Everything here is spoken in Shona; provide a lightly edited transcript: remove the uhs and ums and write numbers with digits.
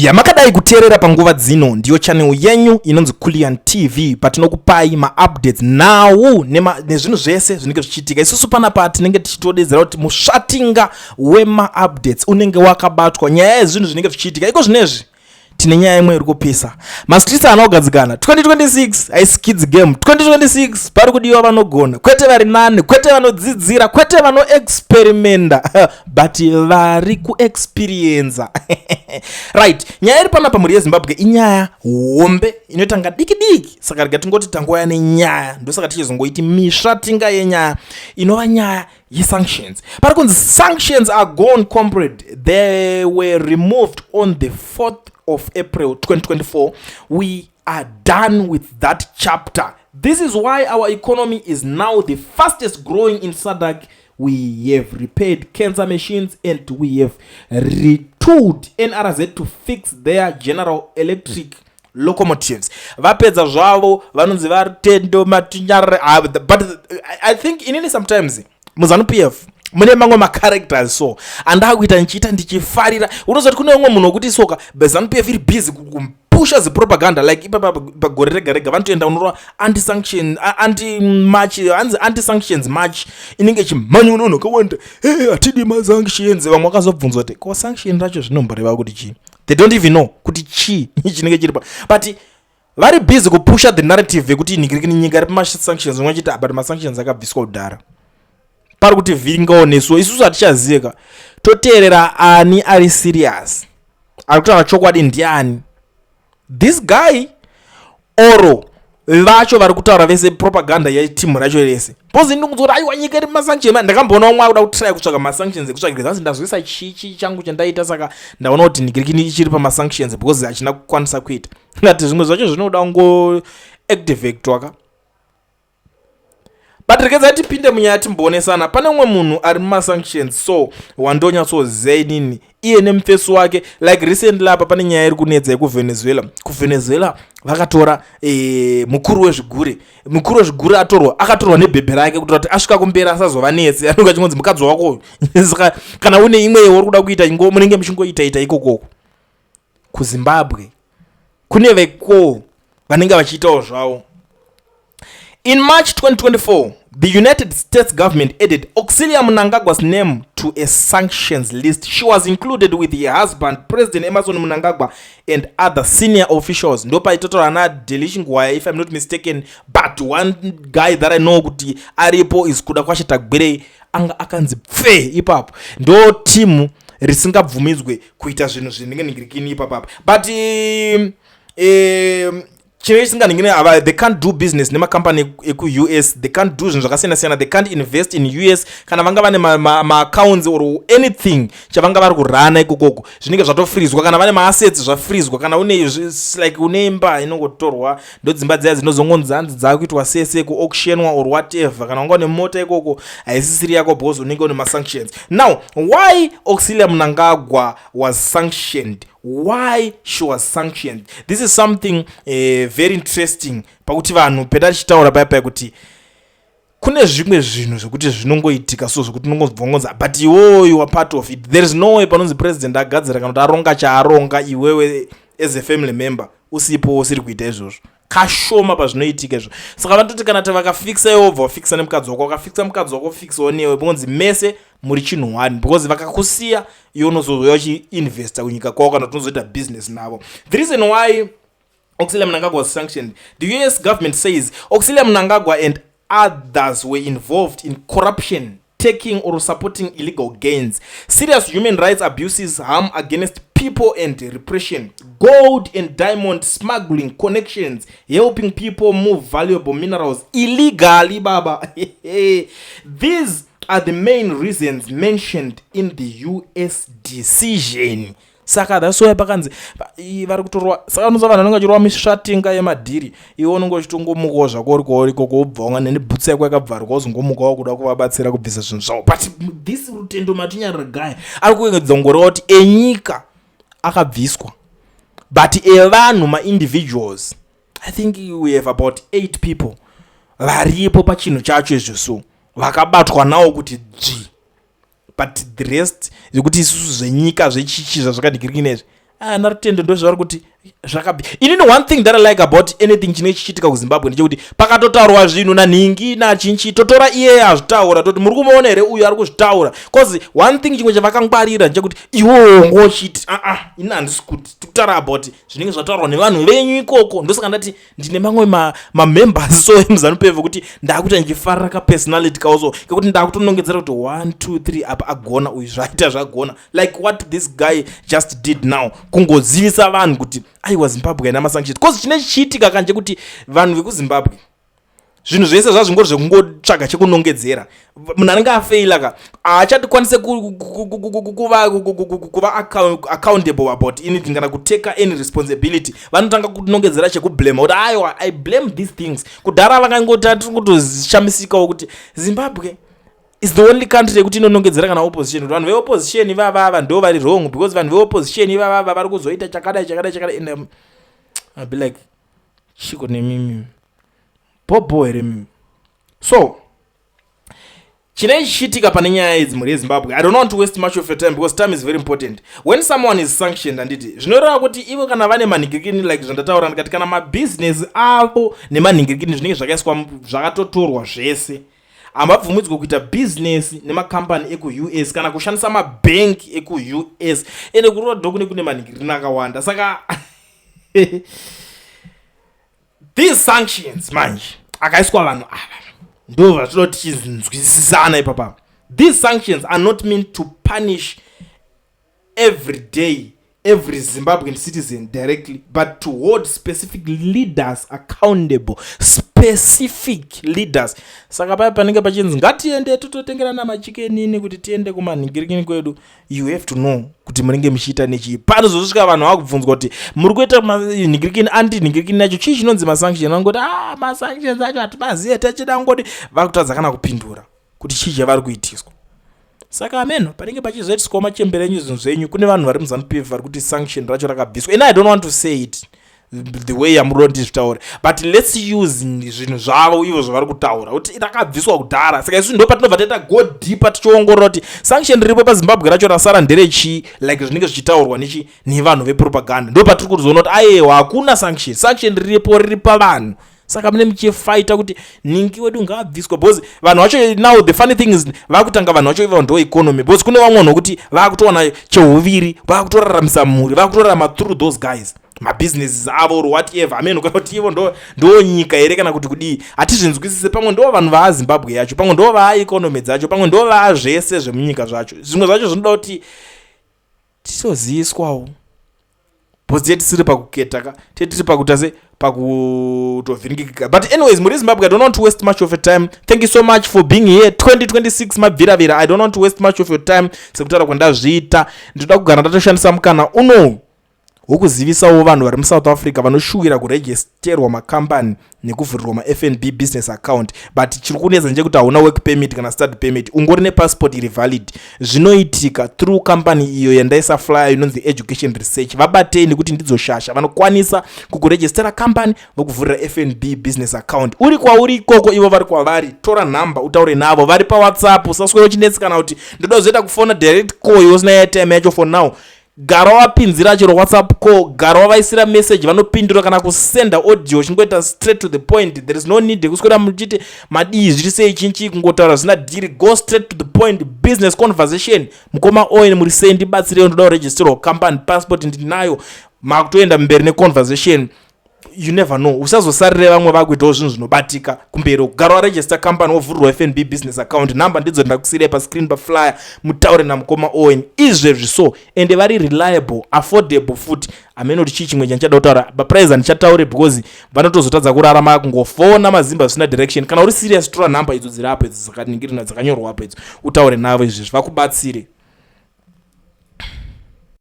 yamakadai kuteerera panguva dzino ndiyo channel yenyu inonzi Kulian TV patinokupai ma-updates nawo nezvinhu zvese zvinenge zvichiitika. Isusu panapa tinenge tichitodedzera kuti mushatinga wema-updates unenge wakabatwa nyaya yezvinhu zvinenge zvichiitika. Iko zvinezvi tine nyaya imwe iri kupisa. Maskritsa anogadzikana 2026 haisi kids game. 2026 pari kudiwa vanogona, kwete vari nane, kwete vanodzidzira, kwete vanoexperimenta but vari kuexperienza right. Nyaya iri panapa muri yeZimbabwe inyaya hombe inotanga diki diki, saka rega tingoti tangouya nenyaya, ndosaka tichizongoiti mishatinga yenyaya inova nyaya ye-sanctions. Pari kunzi sanctions are gone comrade. They were removed on the 4th of April 2024. We are done with that chapter. This is why our economy is now the fastest growing in SADC. We have repaired cancer machines and we have retooled NRZ to fix their General Electric locomotives. Vapedza zvavo vanonzi vatendo matinyare. But I think inini sometimes muzanu-PF mune mamwe ma-characters so andakuita ndichiita ndichifarira. Unozoti kune umwe munhu wokuti soka zanu-PF iri busy kumpusha zipropaganda like ipa pagore rega rega vanotoenda unorwa anti-sanctions march inenge chimhanyi unono kawanda hatidi ma-sanctions. Vamwe vakazobvunzwa kuti ko sanction racho zvinomboreva kuti chii. They don't even know kuti chii chinenge chiripa, but vari busy kupusha the narrative yekuti nyika iri pama-sanctions. Umwe achiti but ma-sanctions akabviswa kudhara. Pari kuti vhingawo nesuwo isusu hatichazika toteerera ani ari serious ari kutaura chokwadi ndiani, this guy oro vacho vari kutaura vese propaganda yetimu racho rese. Pozi ndingudzoti aiwa nyika iri masanctions. Ndakamboona umwe akuda kutry kutsvaga masanctions ekutsvagirira zasi ndazivisa chichi changu chandaita, saka ndaona kuti nyika ichiri pamasanctions because hachina kukwanisa kuita ngati zvimwe zvacho zvinoda kungo activatwaka. But rekedza tipinde munyaya timboonesana. Pane umwe munhu ari mumasanctions so wandonyatsoziva inini iye nemufesi wake. Like recently apa pane nyaya iri kunetsa kuvenezuela vakatora mukuru wezvigure akatorwa nebhebhe rake kutora kuti asvika kumberi asazova netse, anonga chingonzi mukadzi wako saka kana une imwe uri kuda kuita munenge muchingoita ikokoko. KuZimbabwe kune veko vanenge vachiitawo zvavo. In March 2024, the United States government added Auxillia Mnangagwa's name to a sanctions list. She was included with her husband, President Emerson Mnangagwa, and other senior officials. Ndopa itoto ana Delishingwaya, if I'm not mistaken, but one guy that I know kuti aripo is kuda kwashita gbere anga akanzi pfe ipapo. Ndo timu risingabvumidzwe kuita zvinhu zvinenge ningirikini ipapo. But they can't do business nema company eku US, they can't do zvinhu zvakasiyana-siyana, they can't invest in US kana vanga vane ma-accounts or anything chavanga vari kurana ikokoko zvinenge zvatofrizwa, kana vane ma-assets zvafrizwa, kana like une imba inongotorwa ndo dzimba dziya dzinozongonzi hanzi dzakuitwa sese ku-auctionwa or whatever, kana wanga une mota ikoko haisisiri yako because unenge une ma-sanctions. Now why Auxillia Mnangagwa was sanctioned? Why she was sanctioned? This is something very interesting. Pakuti vanhu peta tichitaura paya kuti kune zvimwe zvinhu zvokuti zvinongoitika so zvokuti nongobvongonza but you are part of it. There is no way panonzi president agadzira kana kuti aronga chaaronga iwewe as a family member usipo usiri kuita izvozvo. Kashoma pazvinoitika izvo. Saka vanototi kana vakafixa yobva wafixa nemukadzi wako, wakafixa mukadzi wako fixawo newe bonzi mese muri chinhu one because vakakusiya iwe unozouya uchiinvesta kunyika kwako kana kuti unozoita business navo. The reason why Auxillia Mnangagwa was sanctioned, the US government says Auxillia Mnangagwa and others were involved in corruption, taking or supporting illegal gains, serious human rights abuses, harm against people and repression, gold and diamond smuggling connections, helping people move valuable minerals illegally, baba. These are the main reasons mentioned in the US decision. Saka that's why pakanzi vari kutorwa. Saka unozava vanhu vanenge vachirwa mishatinga yemadhiri, iwe unenge uchitongomukawo zvako uri kwauri ikoko ubva wanga nebhutsi yako yakabvarwa uzongomukawo kuda kuvabatsira kubvisa zvinhu zvavo. But this rutendo matinyarira guy ari kuedzongoreva kuti enyika akabviswa but evanhu ma-individuals I think we have about 8 people varipo pachinhu chacho izvo so vakabatwa nawo kuti but the rest zvekuti isusu zvenyika zvechichi zvazvakadikiriki nezvi narutende ndo zvavari kuti zvakabi inini. One thing that I like about anything chine chichitika kuZimbabwe ndechekuti pakatotaurwa zvinhu nanhingi nachinchi totora iye azvitaura toti muri kumuona here uyu ari kuzvitaura, cause one thing chimwe chavakangwarira ndechekuti iwo ngochiti ini handisi kuti tikutaura about zvinenge zvataurwa nevanhu venyu ikoko. Ndosaka ndati ndine mamwe mamembers so emuZANU-PF kuti ndakuita ndichifarira kapersonality kawoso kekuti ndakutonongedzera kuti 1 2 3 apa agona uyu zvaita zvagona, like what this guy just did now, kungodzivisa vanhu kuti aiwa Zimbabwe ina masanctions. Cause chine chichiitika kanje kuti vanhu vekuZimbabwe zvinhu zvese zvazvingori zvekungotsvaga chekunongedzera. Munhu anenge afeila ka achatikwanise kuva accountable about anything kana kuteka any responsibility. Vanotanga kunongedzera chekublame kuti aiwa I blame these things. Kudhara vakangoti atiri kutoshamisikawo kuti Zimbabwe is the only country yekuti inonongedzera kana opposition. Vanhu veopposition ivava ndo vari wrong because vanhu veopposition ivava vari kuzoita chakadai and I'll be like chiko nemimi bobo here mimi. So chine chichitika pane nyaya idzi muri yeZimbabwe, I don't want to waste much of your time because time is very important. When someone is sanctioned anditi zvinoreva kuti ivo kana vane manhingirikini like zvandataura ndikati kana mabusiness avo nemanhingirikini zvinenge zvakaiswa zvakatotorwa zvese ambabvumidzwa kuita business nemakambani eku-US kana kushandisa mabank eku-US ende kurodo kune manhingirikini akawanda. Saka these sanctions manje akaiswa vanhu ava ndo vatinoda tichinzwisisana ipapa. These sanctions are not meant to punish every Zimbabwean citizen directly, but to hold specific leaders accountable. Specific leaders. Saka paya panenge pachinzi ngatiende tototengerana machikenini kuti tiende kumanhingirikini kwedu. You have to know kuti munenge muchiita nechi. Panozosvika vanhu vakubvunzwa kuti muri kuita manhingirikini anti-nhingirikini nacho chii chinonzi masanction. Vangoti masanctions acho hatimaziye techida ngoti vakutadza kana kupindura kuti chii chavari kuitiswa. Saka ameno panenge pachizoitiswa machemberenyu zvinhu zvenyu kune vanhu vari muZANU-PF vari kuti sanction racho rakabviswa. And I don't want to say it the way amuro ndizvitaura, but let's use zvinhu zvavo ivo zvavari kutaura kuti rakabviswa kudhara. Saka isu ndo patinobva taita go deeper tichiongorora kuti sanction riripo paZimbabwe racho rasara nderechii, like zvinenge zvichitaurwa nevanhu vepropaganda. Ndo patiri kuzoona kuti aiwa hakuna sanction riripo riri pavanhu. Saka mune muchifaita kuti ningi wedu ngaabviswa because vanhu vacho now the funny thing is vakutanga vanhu vacho ivo ndo economy because kune vamwe vanhu kuti vakutowana chehuviri vakutoraramisa mhuri vakutorarama through those guys mabusinesses avo or whatever. Amen kuti ivo ndo nyika here kana kuti kudii hatizvinzwisise. Pamwe ndo vanhu vaZimbabwe yacho, pamwe ndo vaeconomy dzacho, pamwe ndo zvese zvemunyika zvacho. Zvimwe zvacho zvinoda kuti tisoziviswawo because tisiri pakuketa tiri pakutase pakutovhiringika. But anyways, muri Zimbabwe, I don't want to waste much of your time. Thank you so much for being here. 2026 mabviravira. I don't want to waste much of your time. Sekutaura kwandazviita ndoda kugara ndatoshandisa mukana uno wokuzivisawo vanhu vari muSouth Africa vanoshuvira kuregisterwa makambani nekuvhurirwa maFNB business account, but chiri kunetsa ndechekuti hauna work permit kana study permit, ungori nepassport iri valid. Zvinoitika through company iyo yandaisa flyer inonzi education research. Vabatei nekuti ndizoshasha vanokwanisa kukuregistera company vokuvhurira FNB business account. Uri kwauri ikoko ivo vari kwavari, tora number utaure navo, vari paWhatsApp. Usaswera uchinetsikana kuti ndoda kuzoita kufona direct call yosina airtime yacho for now. Gara wapinzira chero WhatsApp call, gara wavaisira message vanopindura kana kusenda audio chingoita straight to the point. There is no need kuswera muchiti madii zvirisei chinchi kungotaura zvisina dhiri. Go straight to the point, business conversation. Mukoma oil muri sei ndibatsire ndoda kuregisterwa company, passport ndinayo, makutoenda mberi neconversation. You never know. Usazosarire vamwe vakuitawo zvinhu zvinobatika kumberi. Kugara waregister company wovhurirwa FNB business account, number ndidzo ndakusire pa screen pa flyer, mutaure namukoma Owen. Izvezvi so ende vari reliable, affordable futi. Ameno kuti chii chimwe chanchada kutaura paprice andichataure because vanotozotadza kurarama kungofona mazimba zvisina direction. Kana uri serious tora number idzo dziri apo idzo dzakaningirina dzakanyorwa apo idzo utaure navo izvezvi vakubatsire.